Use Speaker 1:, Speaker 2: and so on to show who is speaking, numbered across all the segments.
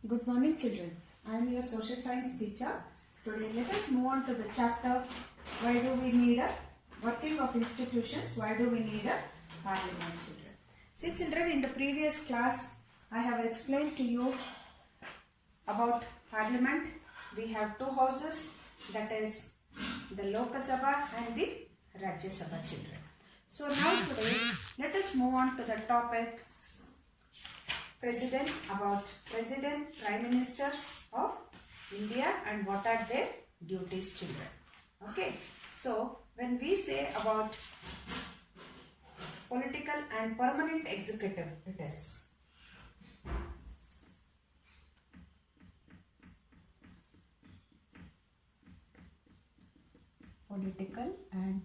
Speaker 1: Good morning children. I am your social science teacher. Today let us move on to the chapter why do we need a working of institutions, why do we need a parliament children. See children, in the previous class I have explained to you about parliament. We have two houses, that is the Lok Sabha and the Rajya Sabha children. So now today let us move on to the topic President, Prime Minister of India and what are their duties children. Okay, so when we say about political and permanent executive, it is political and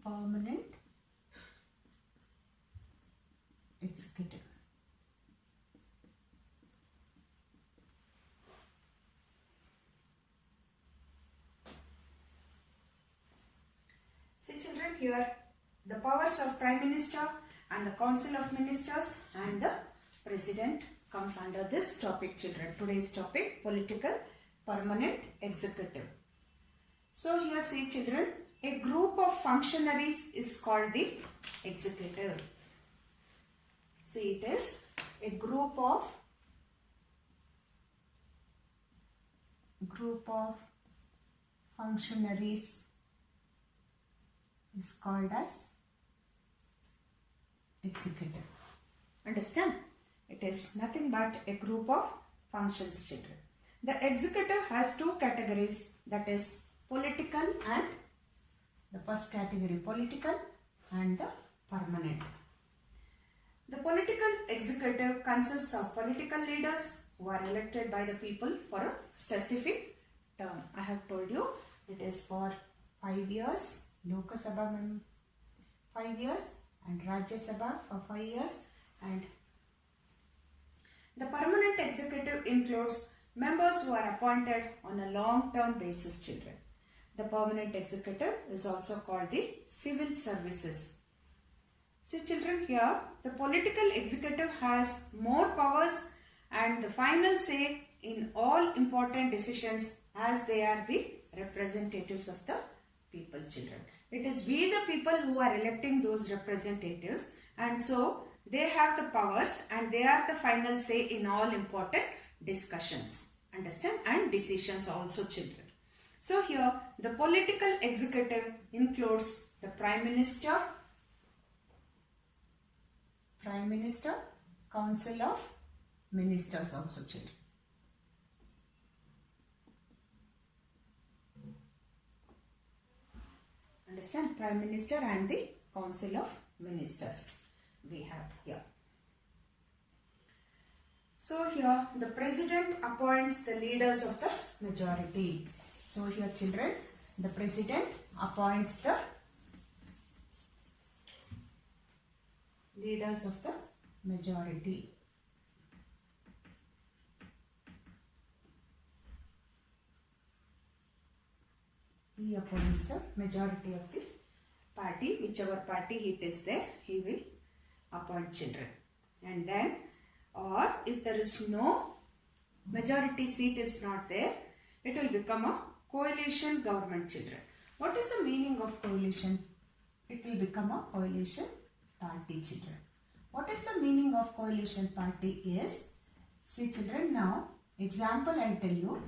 Speaker 1: permanent executive. See children, here the powers of Prime Minister and the Council of Ministers and the President comes under this topic children. Today's topic, political permanent executive. So here see children, a group of functionaries is called the executive. See, it is a group of functionaries is called as executive. Understand? It is nothing but a group of functions children. The executive has two categories, that is political and the first category political and the permanent. The political executive consists of political leaders who are elected by the people for a specific term. I have told you it is for 5 years. Lok Sabha 5 years and Rajya Sabha for 5 years, and the permanent executive includes members who are appointed on a long-term basis children. The permanent executive is also called the civil services. See children, here the political executive has more powers and the final say in all important decisions as they are the representatives of the people children. It is we the people who are electing those representatives, and so they have the powers and they are the final say in all important discussions. Understand? And decisions also children. So here the political executive includes the Prime Minister, Council of Ministers also children. Understand? Prime Minister and the Council of Ministers we have here. So here the President appoints the leaders of the majority. So here children, the President appoints the leaders of the majority. He appoints the majority of the party, whichever party it is there, he will appoint children. And then, or if there is no majority seat is not there, it will become a coalition government children. What is the meaning of coalition? It will become a coalition party children. What is the meaning of coalition party is, see children, now example I will tell you,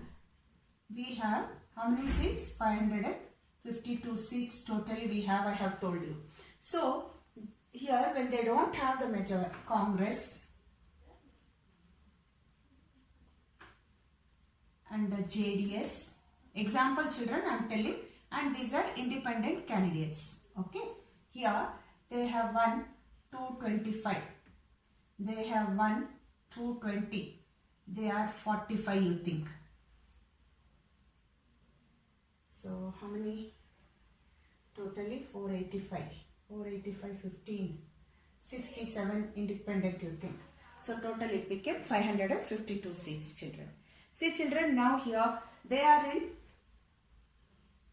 Speaker 1: we have how many seats? 552 seats totally we have, I have told you. So here when they don't have the major Congress and the JDS, example children I am telling, and these are independent candidates. Okay, here they have 1, 225, they have 1, 220, they are 45 you think. So how many? Totally 485, 15, 67 independent you think. So total it became 552 seats children. See children, now here they are in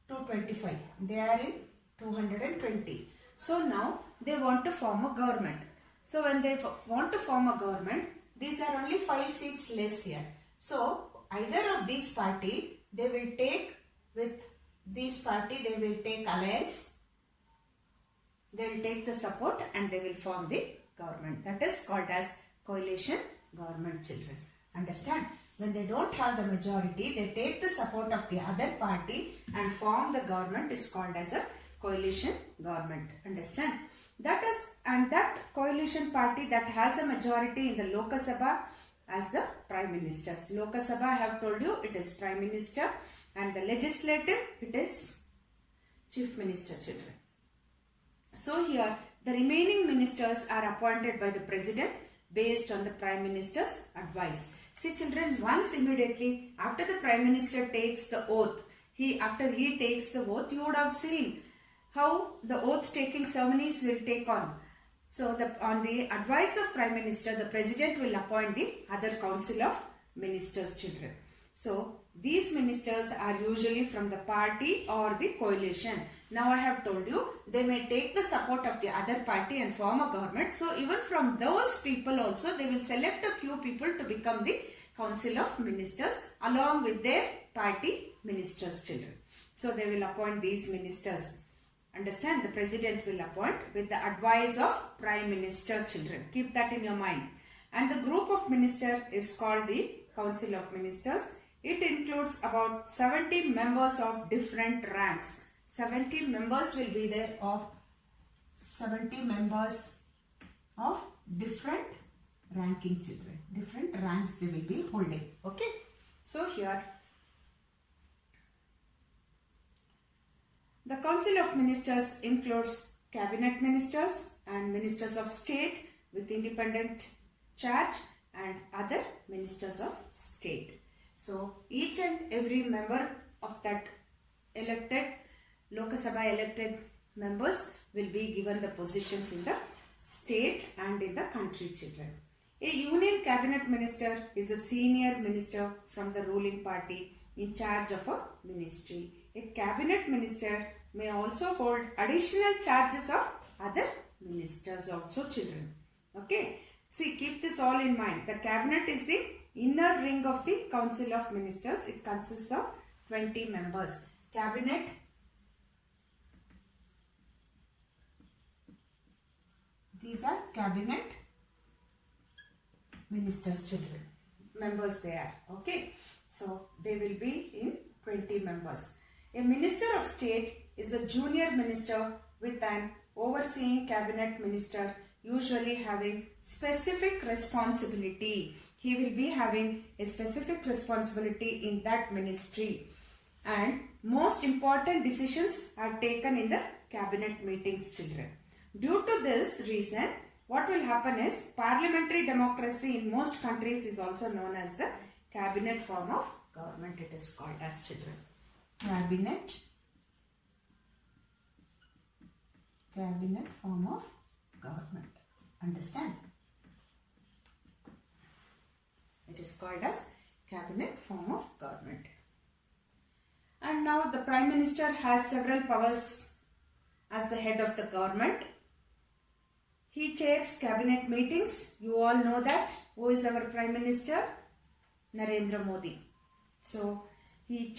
Speaker 1: 225, they are in 220. So now they want to form a government. So when they want to form a government, these are only 5 seats less here. So either of these party, they will take with these party, they will take alliance, they will take the support and they will form the government. That is called as coalition government, children. Understand? When they don't have the majority, they take the support of the other party and form the government is called as a coalition government. Understand? That is, and that coalition party that has a majority in the Lok Sabha as the Prime Ministers. Lok Sabha, I have told you, it is Prime Minister, and the legislative, it is Chief Minister, children. So here, the remaining ministers are appointed by the President based on the Prime Minister's advice. See children, once immediately after the Prime Minister takes the oath, after he takes the oath, you would have seen how the oath taking ceremonies will take on. So on the advice of Prime Minister, the President will appoint the other Council of Ministers, children. So these ministers are usually from the party or the coalition. Now I have told you, they may take the support of the other party and form a government. So even from those people also, they will select a few people to become the Council of Ministers along with their party ministers, children. So they will appoint these ministers. Understand? The President will appoint with the advice of Prime Minister, children. Keep that in your mind. And the group of ministers is called the Council of Ministers. It includes about 70 members of different ranks. 70 members will be there of 70 members of different ranking, children. Different ranks they will be holding. Okay. So here, the Council of Ministers includes Cabinet Ministers and Ministers of State with independent charge and other Ministers of State. So each and every member of that elected, Lok Sabha elected members will be given the positions in the state and in the country, children. A Union Cabinet Minister is a senior minister from the ruling party in charge of a ministry. A Cabinet Minister may also hold additional charges of other ministers also, children. Okay. See, keep this all in mind. The Cabinet is the inner ring of the Council of Ministers. It consists of 20 members. Cabinet, these are Cabinet Ministers, children. Members they are. Okay. So, they will be in 20 members. A Minister of State is a junior minister with an overseeing Cabinet Minister, usually having specific responsibility. He will be having a specific responsibility in that ministry. And most important decisions are taken in the cabinet meetings, children. Due to this reason, what will happen is parliamentary democracy in most countries is also known as the cabinet form of government. It is called as, children. Cabinet form of government. Understand? It is called as cabinet form of government. And now the Prime Minister has several powers as the head of the government. He chairs cabinet meetings. You all know that. Who is our Prime Minister? Narendra Modi. So he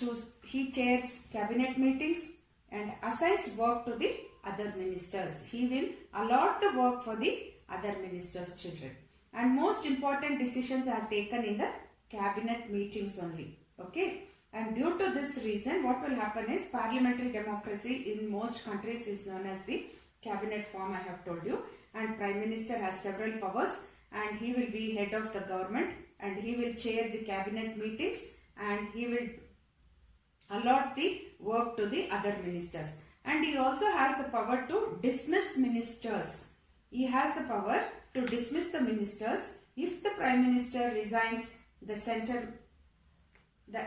Speaker 1: chairs cabinet meetings and assigns work to the other ministers. He will allot the work for the other ministers, children. And most important decisions are taken in the cabinet meetings only. Okay. And due to this reason, what will happen is parliamentary democracy in most countries is known as the cabinet form, I have told you. And Prime Minister has several powers and he will be head of the government and he will chair the cabinet meetings and he will allot the work to the other ministers. And he also has the power to dismiss ministers. He has the power to dismiss the ministers. If the Prime Minister resigns, the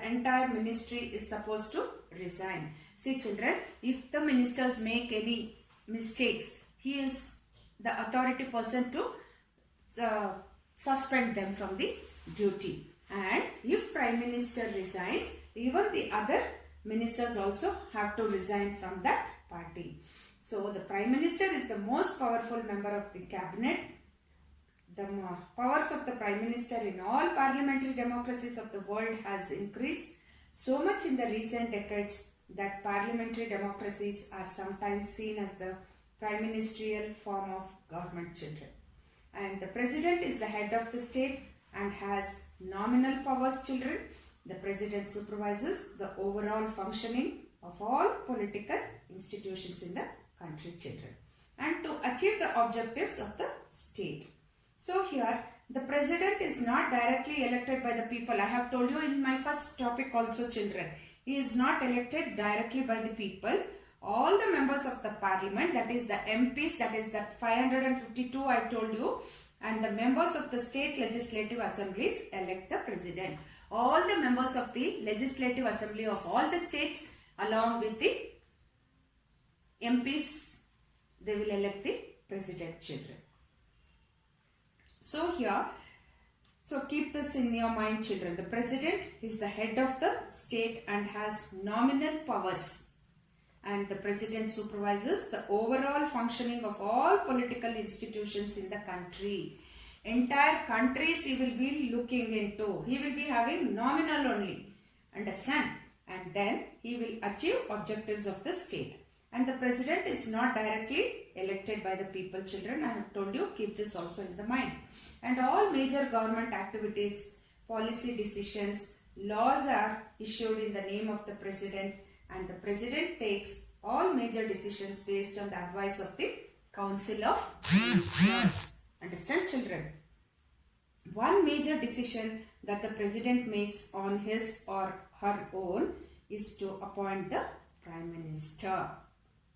Speaker 1: entire ministry is supposed to resign. See children, if the ministers make any mistakes, he is the authority person to suspend them from the duty. And if Prime Minister resigns, even the other ministers also have to resign from that party. So the Prime Minister is the most powerful member of the cabinet the powers of the Prime Minister in all parliamentary democracies of the world has increased so much in the recent decades that parliamentary democracies are sometimes seen as the prime ministerial form of government, children. And the president is the head of the state and has nominal powers, children. The president supervises the overall functioning of all political institutions in the country, children, and to achieve the objectives of the state. So here the president is not directly elected by the people. I have told you in my first topic also, children. He is not elected directly by the people. All the members of the parliament, that is the MPs, that is the 552 I told you, and the members of the state legislative assemblies elect the president. All the members of the legislative assembly of all the states along with the MPs, they will elect the president, children. So here, so keep this in your mind, children. The president is the head of the state and has nominal powers. And the president supervises the overall functioning of all political institutions in the country. Entire countries he will be looking into. He will be having nominal only. Understand? And then he will achieve objectives of the state. And the president is not directly elected by the people, children. I have told you, keep this also in the mind. And all major government activities, policy decisions, laws are issued in the name of the president, and the president takes all major decisions based on the advice of the Council of Ministers. Understand, children? One major decision that the president makes on his or her own is to appoint the Prime Minister.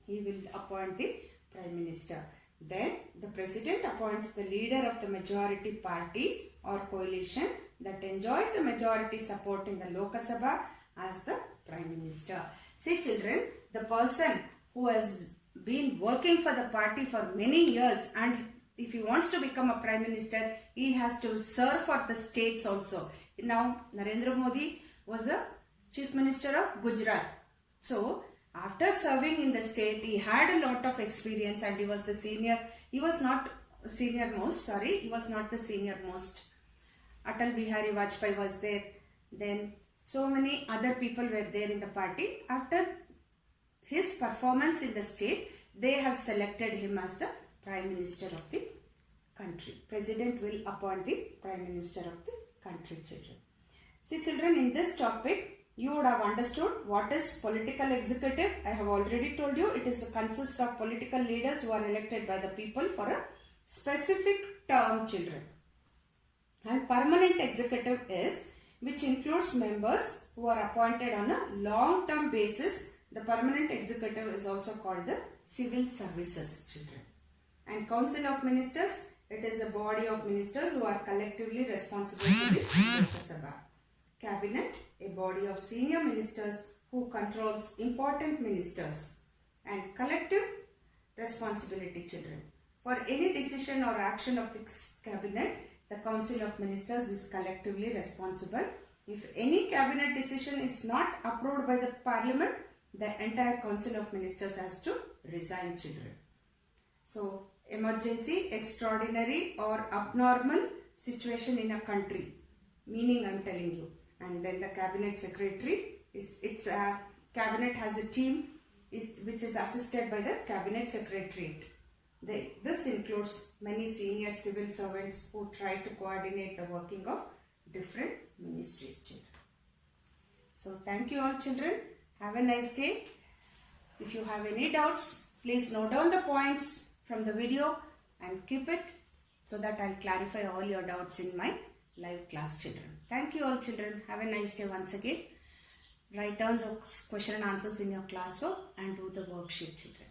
Speaker 1: He will appoint the Prime Minister. Then the president appoints the leader of the majority party or coalition that enjoys a majority support in the Lok Sabha as the Prime Minister. See, children, the person who has been working for the party for many years, and if he wants to become a Prime Minister, he has to serve for the states also. Now, Narendra Modi was a Chief Minister of Gujarat. So, after serving in the state, he had a lot of experience and he was the senior. He was not senior most, sorry, he was not the senior most. Atal Bihari Vajpayee was there. Then so many other people were there in the party. After his performance in the state, they have selected him as the Prime Minister of the country. President will appoint the Prime Minister of the country, children. See, children, in this topic, you would have understood what is political executive. I have already told you it consists of political leaders who are elected by the people for a specific term, children. And permanent executive is which includes members who are appointed on a long-term basis. The permanent executive is also called the civil services, children. And Council of Ministers, it is a body of ministers who are collectively responsible for the Lok Sabha. Cabinet, a body of senior ministers who controls important ministers. And collective responsibility, children. For any decision or action of the cabinet, the Council of Ministers is collectively responsible. If any cabinet decision is not approved by the Parliament, the entire Council of Ministers has to resign, children. So, emergency, extraordinary or abnormal situation in a country. Meaning I am telling you. And then the cabinet secretary, cabinet has a team which is assisted by the cabinet secretariat. This includes many senior civil servants who try to coordinate the working of different ministries, children. So thank you all, children. Have a nice day. If you have any doubts, please note down the points from the video and keep it so that I'll clarify all your doubts in my live class, children. Thank you all, children. Have a nice day once again. Write down the question and answers in your classwork and do the worksheet, children.